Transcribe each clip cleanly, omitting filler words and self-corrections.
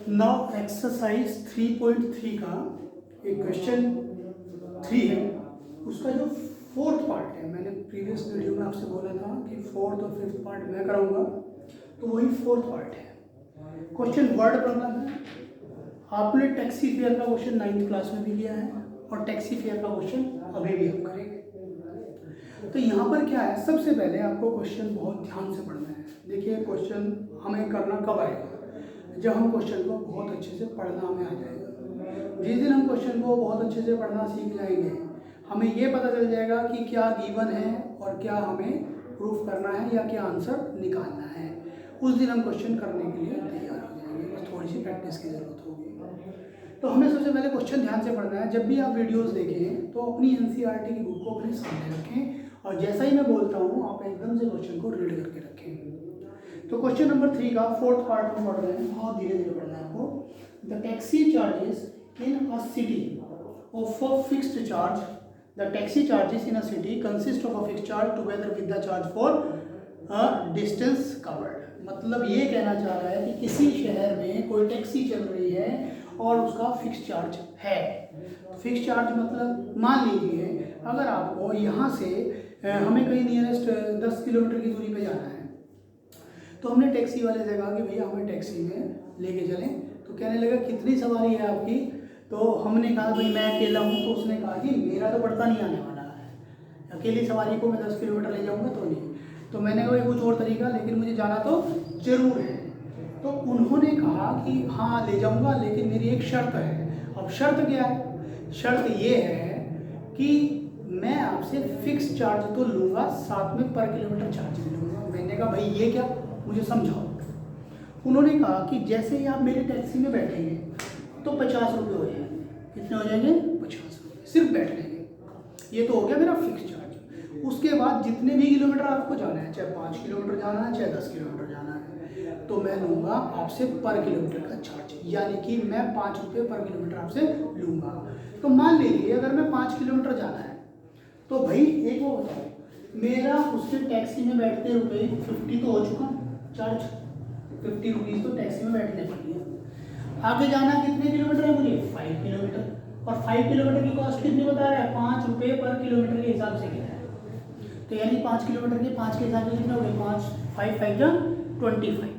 Now exercise 3.3 का एक question 3 है, उसका जो फोर्थ पार्ट है, मैंने प्रीवियस वीडियो में आपसे बोला था कि फोर्थ और फिफ्थ पार्ट मैं कराऊंगा, तो वही फोर्थ पार्ट है। क्वेश्चन वर्ड प्रॉब्लम है। आपने टैक्सी फेयर का क्वेश्चन 9th क्लास में भी किया है और टैक्सी फेयर का क्वेश्चन अभी भी हम करेंगे। तो यहाँ पर क्या है, सबसे पहले आपको क्वेश्चन बहुत ध्यान से पढ़ना है। देखिए, क्वेश्चन हमें करना कब आएगा, जब हम क्वेश्चन को बहुत अच्छे से पढ़ना हमें आ जाएगा। जिस दिन हम क्वेश्चन को बहुत अच्छे से पढ़ना सीख जाएंगे, हमें ये पता चल जाएगा कि क्या गिवन है और क्या हमें प्रूफ करना है या क्या आंसर निकालना है। उस दिन हम क्वेश्चन करने के लिए तैयार हो जाएंगे। बस थोड़ी सी प्रैक्टिस की ज़रूरत होगी। तो हमें सबसे पहले क्वेश्चन ध्यान से पढ़ना है। जब भी आप वीडियोस देखें तो अपनी एनसीईआरटी की बुक को अपने सामने रखें और जैसा ही मैं बोलता हूँ आप एकदम से क्वेश्चन को रीड करके रखें। तो क्वेश्चन नंबर 3 का फोर्थ पार्ट में पढ़ रहे हैं, बहुत धीरे धीरे पढ़ना है आपको। The taxi charges in a city of a fixed charge, the taxi charges in a city consist of a fixed charge together with the charge for distance covered. मतलब ये कहना चाह रहा है कि किसी शहर में कोई टैक्सी चल रही है और उसका फिक्स चार्ज है। फिक्स चार्ज मतलब मान लीजिए अगर आपको यहाँ से हमें कहीं नियरेस्ट 10 किलोमीटर की दूरी पे जाना है, तो हमने टैक्सी वाले से कहा कि भैया हमें टैक्सी में लेके चलें। तो कहने लगा कितनी सवारी है आपकी, तो हमने कहा भाई मैं अकेला हूँ। तो उसने कहा कि मेरा तो पड़ता नहीं आने वाला है, अकेली सवारी को मैं 10 किलोमीटर ले जाऊँगा तो नहीं। तो मैंने कहा कुछ और तरीका, लेकिन मुझे जाना तो जरूर है। तो उन्होंने कहा कि हाँ ले जाऊंगा, लेकिन मेरी एक शर्त है। अब शर्त क्या है? शर्त ये है कि मैं आपसे फिक्स चार्ज तो लूँगा, साथ में पर किलोमीटर चार्ज भी लूँगा। मैंने कहा भाई ये क्या, मुझे समझाओ। उन्होंने कहा कि जैसे ही आप मेरी टैक्सी में बैठेंगे तो 50 रुपये हो जाएंगे। कितने हो जाएंगे? 50 रुपये सिर्फ बैठने के। ये तो हो गया मेरा फिक्स चार्ज। उसके बाद जितने भी किलोमीटर आपको जाना है, चाहे 5 किलोमीटर जाना है चाहे 10 किलोमीटर जाना है, तो मैं लूँगा आपसे पर किलोमीटर का चार्ज, यानी कि मैं 5 रुपये पर किलोमीटर आपसे लूँगा। तो मान लीजिए अगर मैं 5 किलोमीटर जाना है, तो भाई एक वो बताओ, मेरा उससे टैक्सी में बैठते रुपये 50 तो हो चुका चार्ज। 50 रुपीज़ तो टैक्सी में बैठने पड़ी है। आगे जाना कितने किलोमीटर है मुझे? 5 किलोमीटर। और 5 किलोमीटर की कॉस्ट कितनी बता रहा है? 5 रुपये पर किलोमीटर के हिसाब से कितना है। तो यानी 5 किलोमीटर के 5 के हिसाब से कितना हो गया? 5 5 5 जा 25।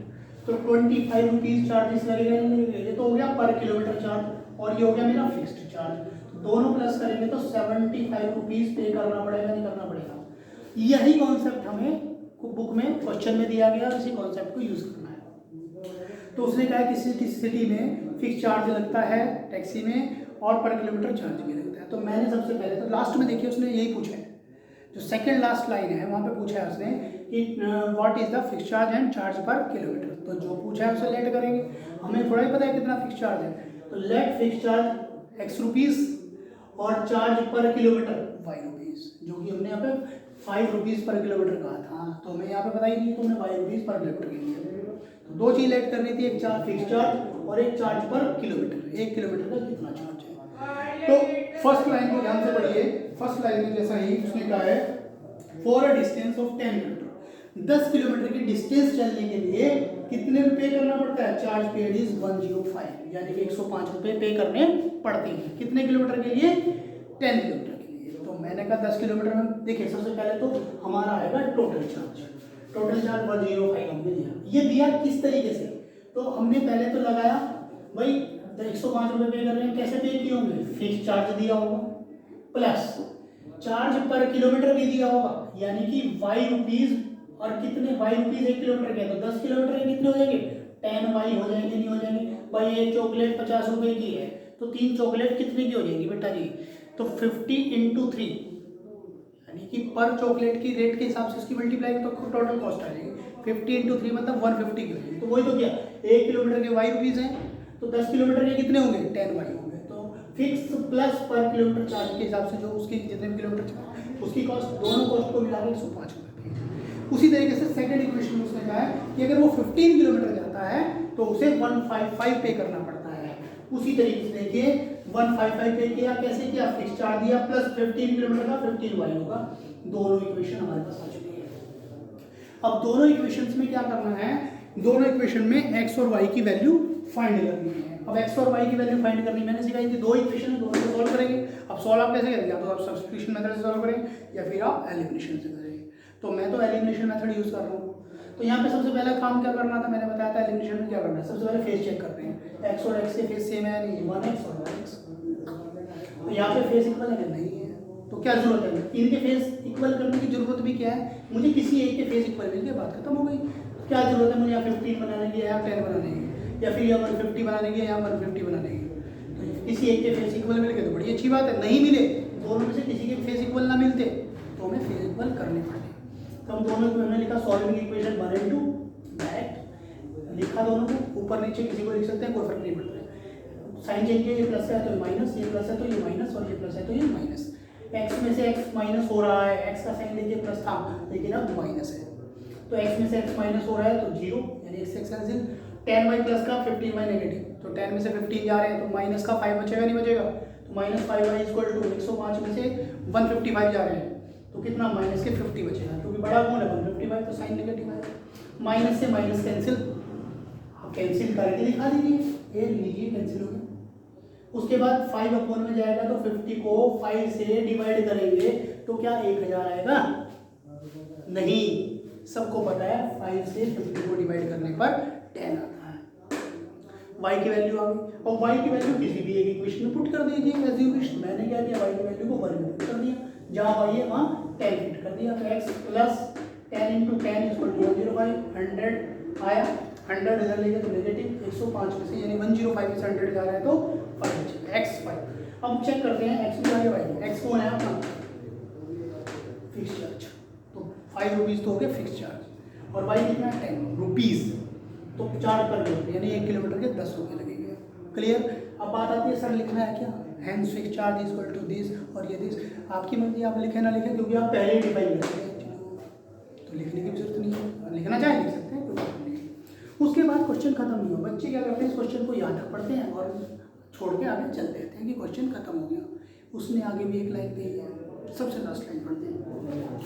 तो 25 रुपीज़ चार्जेस लगेगा। ये तो हो गया पर किलोमीटर चार्ज और ये हो गया मेरा फिक्स्ड चार्ज। तो दोनों प्लस करेंगे तो 75 रुपीज़ पे करना पड़ेगा, नहीं करना पड़ेगा। यही कॉन्सेप्ट हमें बुक में क्वेश्चन में दिया गया और इसी कॉन्सेप्ट को यूज़ करना है। तो उसने कहा किसी किसी सिटी में फिक्स चार्ज लगता है टैक्सी में और पर किलोमीटर चार्ज भी लगता है। तो मैंने सबसे पहले तो लास्ट में देखिए उसने यही पूछा है, जो सेकेंड लास्ट लाइन है वहाँ पे पूछा है उसने कि what is the fix charge and charge per kilometre. तो जो पूछा है उसे लेट करेंगे, हमें थोड़ा ही पता है कितना फिक्स चार्ज है। तो let fix charge x rupees और charge per kilometre y rupees, जो कि हमने यहाँ पे 5 रुपीज़ पर किलोमीटर कहा था। तो हमें यहाँ पे पता ही नहीं, तो हमने y रुपीज़ पर किलोमीटर के लिए तो दो चीज़ लेट करनी थी, एक चार्ज फिक्स चार्ज और एक चार्ज पर किलोमीटर। 1 किलोमीटर का कितना चार्ज है। तो फर्स्ट लाइन को ध्यान से पढ़िए। फर्स्ट लाइन में जैसा ही उसने कहा है for a distance of 10 kilometre, 10 kilometre की डिस्टेंस चलने के लिए कितने रुपये करना पड़ता है? चार्ज पेड इज 105, यानी कि 105 रुपये पे करने पड़ते हैं। कितने किलोमीटर के लिए? 10 किलोमीटर के लिए। तो मैंने कहा 10 किलोमीटर में देखिए सबसे पहले तो हमारा आएगा टोटल चार्ज। टोटल चार्ज 105 हमने दिया। ये दिया किस तरीके से? तो हमने पहले तो लगाया भाई 105 रुपये पे कर रहे हैं, कैसे पे किए होंगे? फिक्स चार्ज दिया होगा प्लस चार्ज पर किलोमीटर भी दिया होगा, यानी कि y रुपीज़ और कितने y रुपीज़ 1 किलोमीटर के, तो 10 किलोमीटर के कितने हो जाएंगे? 10 y हो जाएंगे, नहीं हो जाएंगे? भाई एक चॉकलेट 50 रुपये की है तो 3 चॉकलेट कितने की हो जाएगी बेटा जी? तो 50 × 3, यानी कि पर चॉकलेट की रेट के हिसाब से उसकी मल्टीप्लाई तो टोटल कॉस्ट आ जाएगी। 50 × 3 मतलब 150 की हो जाएगी। तो वही तो क्या, 1 किलोमीटर के y रुपीज़ हैं तो 10 किलोमीटर के कितने होंगे? 10 y होंगे। फिक्स प्लस पर किलोमीटर चार्ज के हिसाब से जो उसकी जितने भी किलोमीटर उसकी कॉस्ट, दोनों कॉस्ट को मिला के 105 रुपये। उसी तरीके से सेकंड इक्वेशन में उसने कहा है कि अगर वो 15 किलोमीटर जाता है तो उसे 155 पे करना पड़ता है। उसी तरीके से देखिए 155 पे किया, कैसे किया? फिक्स चार्ज दिया प्लस 15 किलोमीटर का 15 वाई होगा। दोनों इक्वेशन हमारे पास आ चुकी है। अब दोनों इक्वेशंस में क्या करना है दोनों इक्वेशन में एक्स और वाई की वैल्यू फाइंड करनी है। अब एक्स और वाई की वैल्यू फाइंड करनी मैंने सिखाई थी, दो इक्वेशन है, दोनों को सॉल्व करेंगे। अब सॉल्व आप कैसे करेंगे, या तो आप सब्स्टिट्यूशन मेथड से सॉल्व करेंगे या फिर आप एलिमिनेशन से करेंगे। तो मैं तो एलिमिनेशन मेथड यूज कर रहा हूँ। तो यहाँ पे सबसे पहला काम क्या करना था, मैंने बताया था एलिमिनेशन में क्या करना है, सबसे पहले फेस चेक करते हैं, एक्स और एक्स के फेस सेम है नहीं, 1x और 1x। तो यहाँ पे फेस इक्वल है नहीं है, तो क्या जरूरत है, इनके फेस इक्वल करने की जरूरत भी क्या है, मुझे किसी एक के फेस इक्वल मिल गया, बात खत्म हो गई। क्या जरूरत है मुझे यहाँ 15 बनाने की या 10 बनाने की, या फिर यहाँ 150 बनाने की या 150 बनाने की। तो किसी एक के फेस इक्वल मिल गए तो बड़ी अच्छी बात है, नहीं मिले दोनों में से किसी के फेस इक्वल ना मिलते तो हमें फेस इक्वल करने पड़े। तो हम दोनों को हमने लिखा सॉल्विंग इक्वेशन 1 और 2 डायरेक्ट लिखा, दोनों को ऊपर नीचे किसी को लिख सकते हैं, कोई फर्क नहीं पड़ता। साइन चेंज किया, ये प्लस है तो ये माइनस, ये प्लस है तो ये माइनस, और ये प्लस है तो ये माइनस। एक्स में से एक्स माइनस हो रहा है, एक्स का साइन देखिए प्लस था लेकिन अब माइनस है, तो एक्स में से एक्स माइनस हो रहा है तो जीरो, यानी x x cancel. 10y plus का 15y नेगेटिव, तो 10 में से 15 जा रहे हैं तो माइनस का 5 बचेगा नहीं बचेगा, तो माइनस 5y इक्वल टू 105 में से 155 जा रहे हैं तो कितना माइनस के 50 बचेगा, क्योंकि बड़ा कौन है 155, तो साइन नेगेटिव है। माइनस से माइनस कैंसिल, आप कैंसिल करके दिखा दीजिए, ये लीजिए कैंसिल हो गया। उसके बाद 5 अपॉन में जाएगा तो 50 को 5 से डिवाइड करेंगे तो क्या 1000 आएगा, नहीं, सबको पता है 5 से 50 को डिवाइड करने पर 10 आता है। y की वैल्यू आ गई, और y की वैल्यू किसी भी एक इक्वेशन में पुट कर दीजिए एज यू विश। मैंने क्या किया, y की वैल्यू को 1 में पुट कर दिया, जहाँ y है वहाँ 10 फिट कर दिया, तो x plus 10 into 10 equal to 105, 100 आया, 100 इधर लेके तो नेगेटिव 105 में से, यानी 105 में से 100 जा रहा है तो 5 बचेगा, x 5। अब चेक करते हैं x में आगे y, x कौन है अपना फिक्स चार्ज, तो 5 रुपीज़ तो हो गया फिक्स चार्ज, और y कितना है 10 रुपीज़, तो चार्ज पर किलोमीटर यानी 1 किलोमीटर के 10 रुपये लगेंगे। क्लियर। अब बात आती है सर लिखना है क्या, hence fix charge is equal to this और ये दिस, आपकी मर्जी आप लिखें ना लिखें, क्योंकि आप पहले ही डिफाइन करते हैं तो लिखने की भी जरूरत नहीं है, लिखना चाहे लिख सकते हैं, कोई बात नहीं है। उसके बाद क्वेश्चन खत्म नहीं हो, बच्चे क्या करते हैं, इस क्वेश्चन को याद रख पढ़ते हैं और छोड़ के आगे चल देते हैं कि क्वेश्चन खत्म हो गया। उसने आगे भी एक लाइन दी है, सबसे लास्ट लाइन पढ़ते हैं।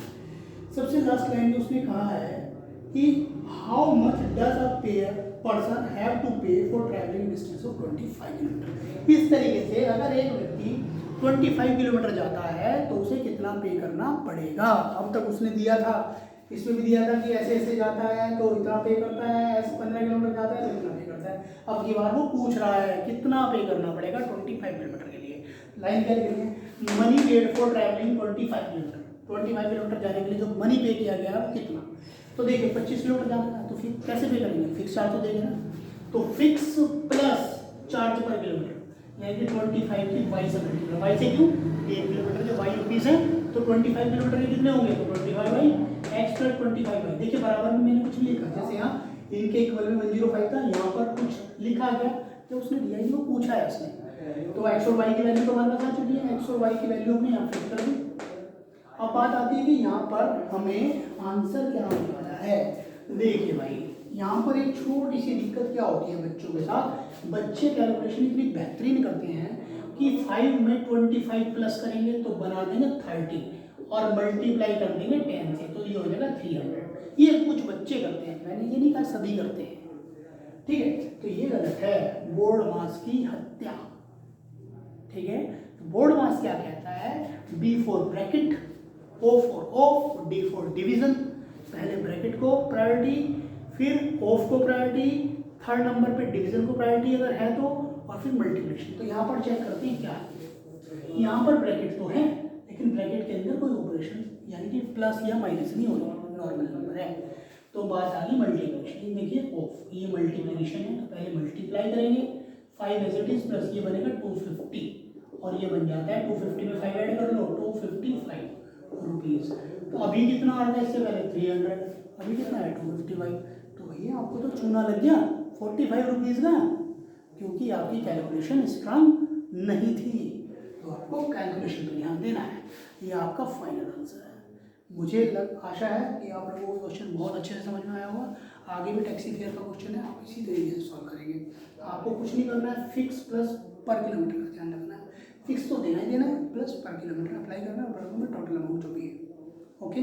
सबसे लास्ट लाइन में उसने कहा है कि how much does a person have to pay for travelling distance of 25 kilometre. इस तरीके से अगर एक व्यक्ति 25 किलोमीटर जाता है तो उसे कितना पे करना पड़ेगा। अब तक उसने दिया था, इसमें भी दिया था कि ऐसे ऐसे जाता है तो इतना पे करता है, ऐसे 15 किलोमीटर जाता है तो इतना पे करता है। अब की बार वो पूछ रहा है कितना पे करना पड़ेगा 25 किलोमीटर के लिए। लाइन क्या लिखेंगे, money paid for travelling 25 kilometre, 25 kilometre जाने के लिए जो मनी पे किया गया वो कितना। तो देखिए 25 किलोमीटर जाना है तो फिर कैसे पे करेंगे, फिक्स चार्ज तो देंगे ना, तो fix plus charge per kilometre, यानी कि 25 की वाई से मल्टीप्लाई, वाई से क्यों 1 किलोमीटर के वाई रुपीज़ है तो 25 किलोमीटर के कितने होंगे, तो 25 बाई एक्स प्लस 25 बाई। देखिए बराबर में मैंने कुछ लिखा, जैसे यहाँ इनके इक्वल में 105 था, यहाँ पर कुछ लिखा गया तो उसने दिया ही, वो पूछा है उसने, तो एक्स और वाई की वैल्यू तो हमारे पास आ चुकी है, एक्स और वाई की वैल्यू हमने यहाँ फिक्स कर दी। अब बात आती है कि यहाँ पर हमें आंसर क्या होने वाला है। देखिए भाई यहाँ पर एक छोटी सी दिक्कत क्या होती है बच्चों के साथ, बच्चे कैलकुलेशन इतनी बेहतरीन करते हैं कि 5 में 25 प्लस करेंगे तो बना देंगे 30 और मल्टीप्लाई कर देंगे 10 से, तो ये हो जाएगा 300। ये कुछ बच्चे करते हैं, मैंने ये नहीं कहा सभी करते हैं, ठीक है, तो ये गलत है, बोर्ड मास की हत्या। ठीक है, तो बोर्ड मास क्या कहता है, B for bracket, O for of, D for division, पहले ब्रैकेट को प्रायोरिटी, फिर ऑफ को प्रायोरिटी, थर्ड नंबर पे डिवीजन को प्रायोरिटी अगर है तो, और फिर मल्टीप्लिकेशन। तो यहाँ पर चेक करते हैं क्या है, यहाँ पर ब्रैकेट तो है लेकिन ब्रैकेट के अंदर कोई ऑपरेशन यानी कि प्लस या माइनस नहीं होगा, नॉर्मल नंबर है। तो बात आ गई मल्टीप्लिकेशन, देखिए ऑफ, ये मल्टीप्लिकेशन है तो पहले मल्टीप्लाई करेंगे 5 एज इट इज प्लस ये बनेगा 250 और ये बन जाता है 250 में 5 ऐड कर लो 255 रुपीज़। तो अभी कितना आ रहा है, इससे पहले 300, अभी कितना है 255, तो भैया आपको तो चूना लग गया 45 रुपीज़ का, क्योंकि आपकी कैलकुलेशन स्ट्रांग नहीं थी। तो आपको कैलकुलेशन पर ध्यान देना है, ये आपका फाइनल आंसर है। मुझे आशा है कि आप लोगों को क्वेश्चन बहुत अच्छे से समझ में आया होगा। आगे भी टैक्सी फेयर का क्वेश्चन है, आप इसी तरीके से सॉल्व करेंगे। आपको कुछ नहीं करना है, फिक्स प्लस पर किलोमीटर का ध्यान रखना है, फिक्स तो देना ही देना है, प्लस पर किलोमीटर अप्लाई करना है, और टोटल अमाउंट जो भी है। ओके।